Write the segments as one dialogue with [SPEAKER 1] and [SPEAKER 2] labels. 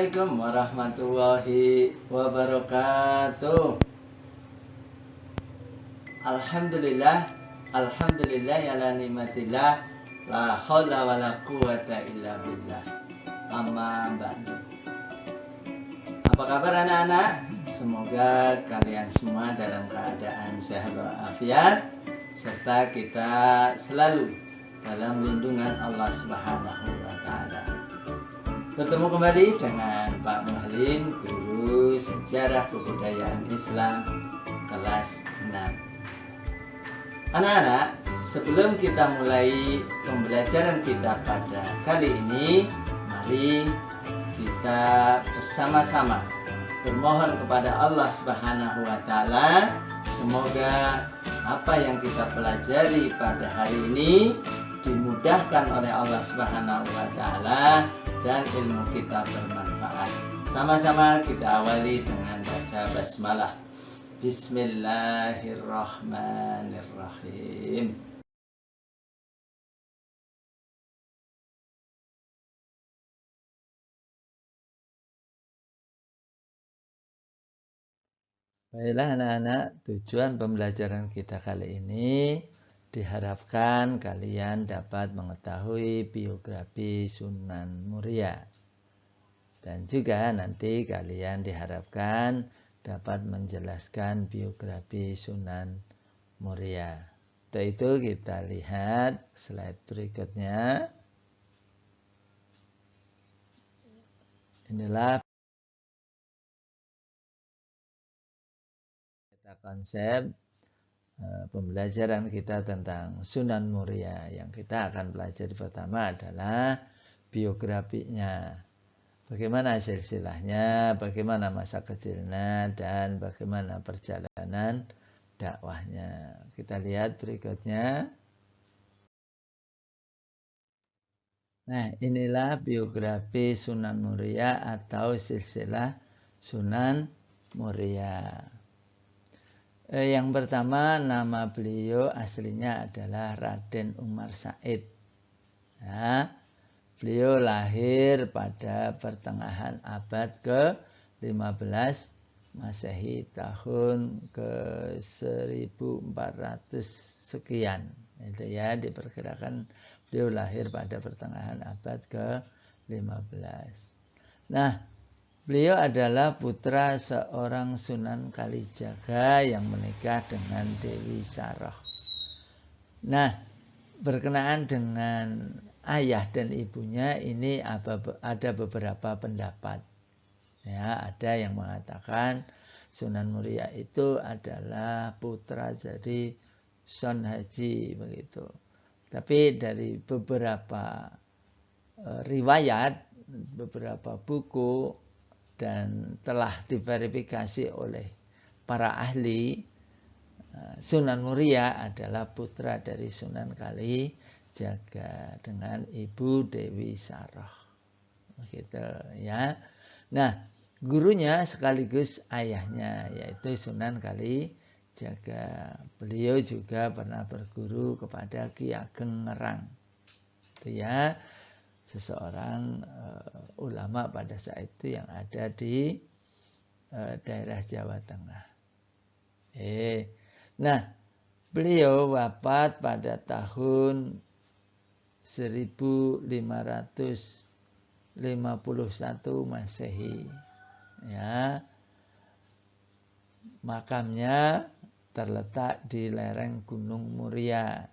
[SPEAKER 1] Assalamualaikum warahmatullahi wabarakatuh. Alhamdulillah, alhamdulillah ya la ni'matillah, la haula wala quwata illa billah. Amma ba'du. Apa kabar anak-anak? Semoga kalian semua dalam keadaan sehat walafiat, serta kita selalu dalam lindungan Allah Subhanahu wa taala. Bertemu kembali dengan Pak Muhlim, guru Sejarah Kebudayaan Islam kelas 6. Anak-anak, sebelum kita mulai pembelajaran kita pada kali ini, mari kita bersama-sama bermohon kepada Allah Subhanahu wa taala, semoga apa yang kita pelajari pada hari ini dimudahkan oleh Allah Subhanahu wa taala dan ilmu kita bermanfaat. Sama-sama kita awali dengan baca basmalah. Bismillahirrahmanirrahim. Baiklah anak-anak, tujuan pembelajaran kita kali ini diharapkan kalian dapat mengetahui biografi Sunan Muria. Dan juga nanti kalian diharapkan dapat menjelaskan biografi Sunan Muria. Untuk itu kita lihat slide berikutnya. Inilah konsep pembelajaran kita tentang Sunan Muria. Yang kita akan pelajari pertama adalah biografinya. Bagaimana silsilahnya, bagaimana masa kecilnya, dan bagaimana perjalanan dakwahnya. Kita lihat berikutnya. Nah, inilah biografi Sunan Muria atau silsilah Sunan Muria. Yang pertama, nama beliau aslinya adalah Raden Umar Said. Ya, beliau lahir pada pertengahan abad ke-15 Masehi, tahun ke-1400 sekian. Itu ya, diperkirakan beliau lahir pada pertengahan abad ke-15. Nah, beliau adalah putra seorang Sunan Kalijaga yang menikah dengan Dewi Saroh. Nah, berkenaan dengan ayah dan ibunya ini ada beberapa pendapat. Ya, ada yang mengatakan Sunan Muria itu adalah putra dari Son Haji begitu. Tapi dari beberapa riwayat, beberapa buku, dan telah diverifikasi oleh para ahli, Sunan Muria adalah putra dari Sunan Kalijaga dengan ibu Dewi Saroh. Begitu ya. Nah, gurunya sekaligus ayahnya yaitu Sunan Kalijaga. Beliau juga pernah berguru kepada Ki Ageng Ngerang. Itu ya, seseorang ulama pada saat itu yang ada di daerah Jawa Tengah. Nah, beliau wafat pada tahun 1551 Masehi. Ya, makamnya terletak di lereng Gunung Muria,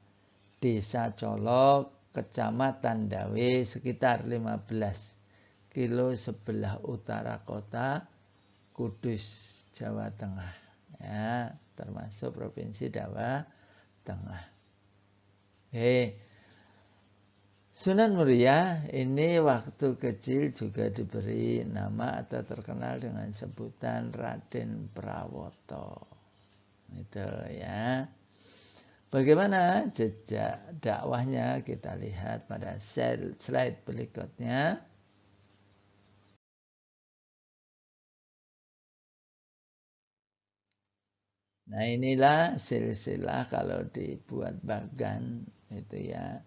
[SPEAKER 1] Desa Colok, Kecamatan Dawe, sekitar 15 kilo sebelah utara kota Kudus, Jawa Tengah. Ya, termasuk Provinsi Jawa Tengah. Sunan Muria ini waktu kecil juga diberi nama atau terkenal dengan sebutan Raden Prawoto. Itu ya. Bagaimana jejak dakwahnya kita lihat pada slide berikutnya. Nah, inilah silsilah kalau dibuat bagan itu ya.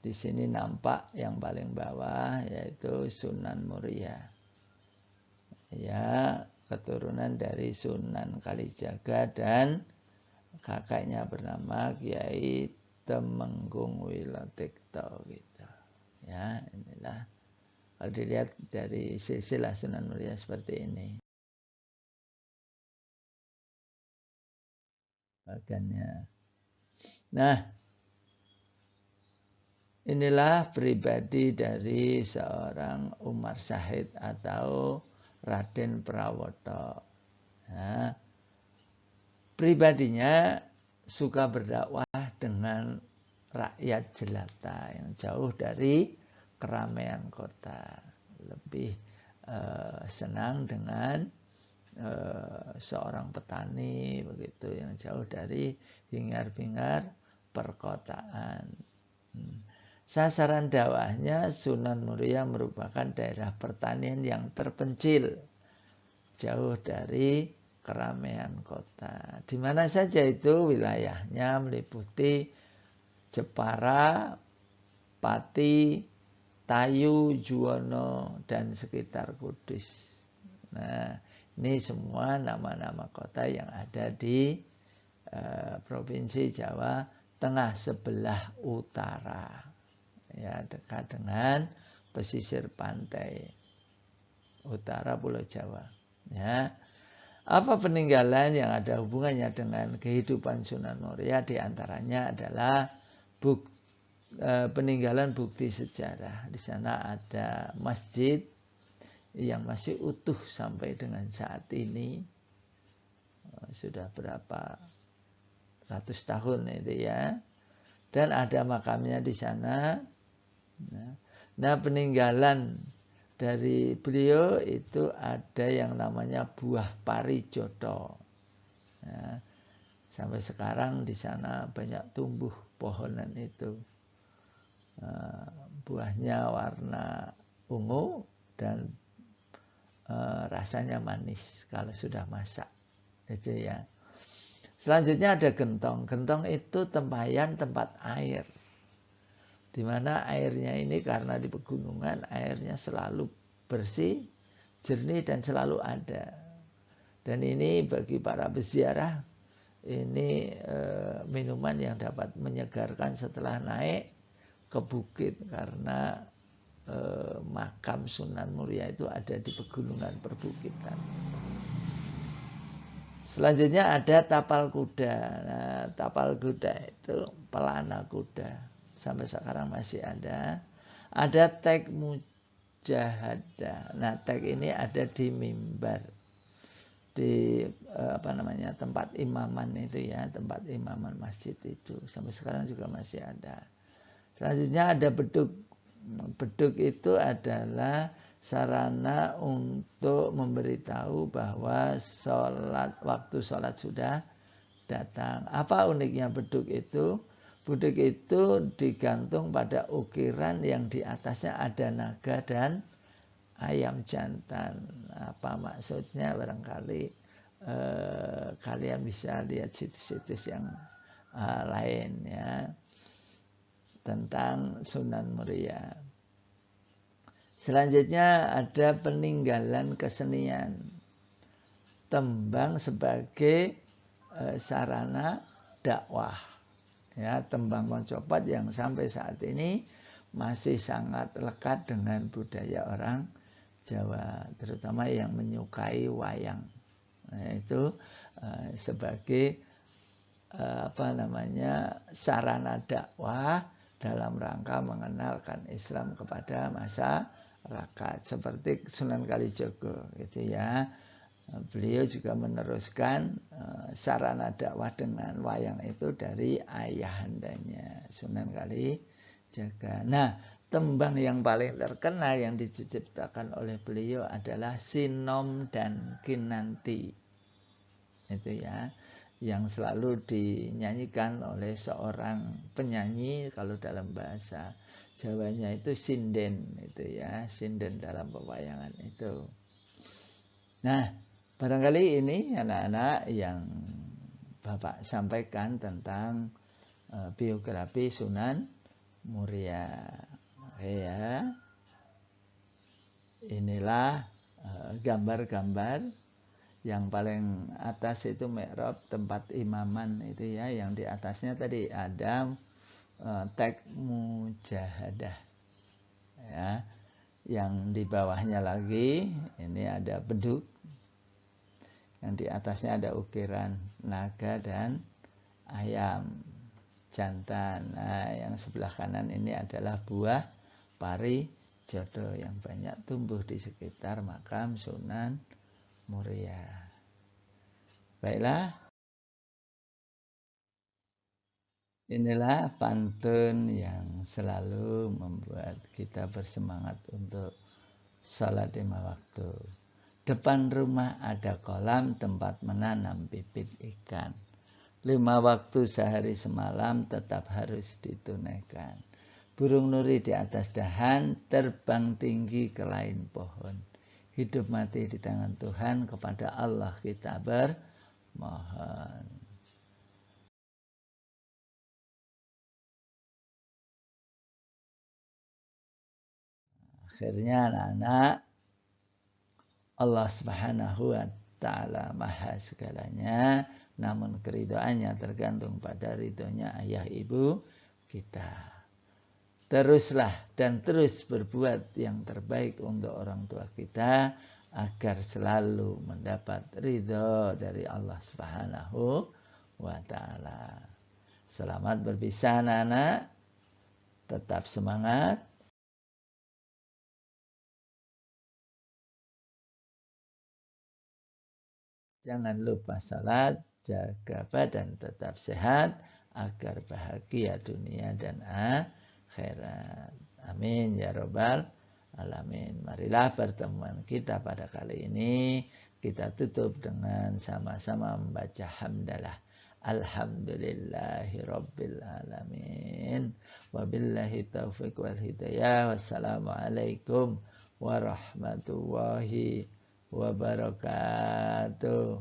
[SPEAKER 1] Di sini nampak yang paling bawah yaitu Sunan Muria.
[SPEAKER 2] ya keturunan dari Sunan Kalijaga dan kakaknya bernama Kiai Temenggung Wilotikto gitu. Ya, inilah kalau dilihat dari silsilah Sunan Muria seperti ini. Bagannya. Nah, inilah pribadi dari seorang Umar Syahid atau Raden Prawoto. Nah, pribadinya suka berdakwah dengan rakyat jelata yang jauh dari keramaian kota. Lebih senang dengan seorang petani begitu yang jauh dari hingar-bingar perkotaan. Sasaran dakwahnya Sunan Muria merupakan daerah pertanian yang terpencil jauh dari keramaian kota. Di mana saja itu wilayahnya meliputi Jepara, Pati, Tayu, Juwono, dan sekitar Kudus. Nah, ini semua nama-nama kota yang ada di Provinsi Jawa Tengah sebelah utara. Ya, dekat dengan pesisir pantai utara Pulau Jawa. Ya. Apa peninggalan yang ada hubungannya dengan kehidupan Sunan Muria? Di antaranya adalah peninggalan bukti sejarah. Di sana ada masjid yang masih utuh sampai dengan saat ini. Sudah berapa ratus tahun itu ya. Dan ada makamnya di sana. Nah, peninggalan dari beliau itu ada yang namanya buah parijoto. Nah, sampai sekarang di sana banyak tumbuh pohonan itu. Buahnya warna ungu dan rasanya manis kalau sudah masak. Itu ya. Selanjutnya ada gentong. Gentong itu tempayan tempat air. Di mana airnya ini karena di pegunungan airnya selalu bersih, jernih dan selalu ada. Dan ini bagi para peziarah ini minuman yang dapat menyegarkan setelah naik ke bukit karena makam Sunan Muria itu ada di pegunungan perbukitan. Selanjutnya ada tapal kuda. Nah, tapal kuda itu pelana kuda. Sampai sekarang masih ada. Ada tek mujahadah. Nah, tek ini ada di mimbar. Di tempat imaman itu ya, tempat imaman masjid itu. Sampai sekarang juga masih ada. Selanjutnya ada beduk. Beduk itu adalah sarana untuk memberitahu bahwa waktu sholat sudah datang. Apa uniknya beduk itu? Beduk itu digantung pada ukiran yang di atasnya ada naga dan ayam jantan. Apa maksudnya? Barangkali kalian bisa lihat situs-situs yang lain ya tentang Sunan Muria. Selanjutnya ada peninggalan kesenian. Tembang sebagai sarana dakwah. Ya, tembang Mojopat yang sampai saat ini masih sangat lekat dengan budaya orang Jawa, terutama yang menyukai wayang. Nah, itu sebagai sarana dakwah dalam rangka mengenalkan Islam kepada masyarakat seperti Sunan Kalijaga gitu ya. Beliau juga meneruskan sarana dakwah dengan wayang itu dari ayahandanya Sunan Kalijaga. Nah, tembang yang paling terkenal yang diciptakan oleh beliau adalah Sinom dan Kinanti. Itu ya, yang selalu dinyanyikan oleh seorang penyanyi kalau dalam bahasa Jawanya itu sinden itu ya, sinden dalam pewayangan itu. Nah, barangkali ini anak-anak yang Bapak sampaikan tentang biografi Sunan Muria. Oke ya. Inilah gambar-gambar. Yang paling atas itu mi'rab, tempat imaman itu ya, yang di atasnya tadi ada teks mujahadah ya. Yang di bawahnya lagi ini ada beduk, yang di atasnya ada ukiran naga dan ayam jantan. Nah, yang sebelah kanan ini adalah buah pari jodoh yang banyak tumbuh di sekitar makam Sunan Muria. Baiklah, inilah pantun yang selalu membuat kita bersemangat untuk salat 5 waktu. Depan rumah ada kolam tempat menanam bibit ikan. 5 waktu sehari semalam tetap harus ditunaikan. Burung nuri di atas dahan, terbang tinggi ke lain pohon. Hidup mati di tangan Tuhan, kepada Allah kita bermohon. Akhirnya anak-anak, Allah Subhanahu wa ta'ala maha segalanya, namun keridhaannya tergantung pada ridhonya ayah ibu kita. Teruslah dan terus berbuat yang terbaik untuk orang tua kita agar selalu mendapat ridho dari Allah Subhanahu wa ta'ala. Selamat berpisah anak-anak, tetap semangat. Jangan lupa salat, jaga badan tetap sehat agar bahagia dunia dan akhirat. Amin ya robbal alamin. Marilah pertemuan kita pada kali ini kita tutup dengan sama-sama membaca hamdalah. Alhamdulillahi rabbil alamin. Wabillahi taufiq wal hidayah. Wassalamualaikum warahmatullahi wabarakatuh.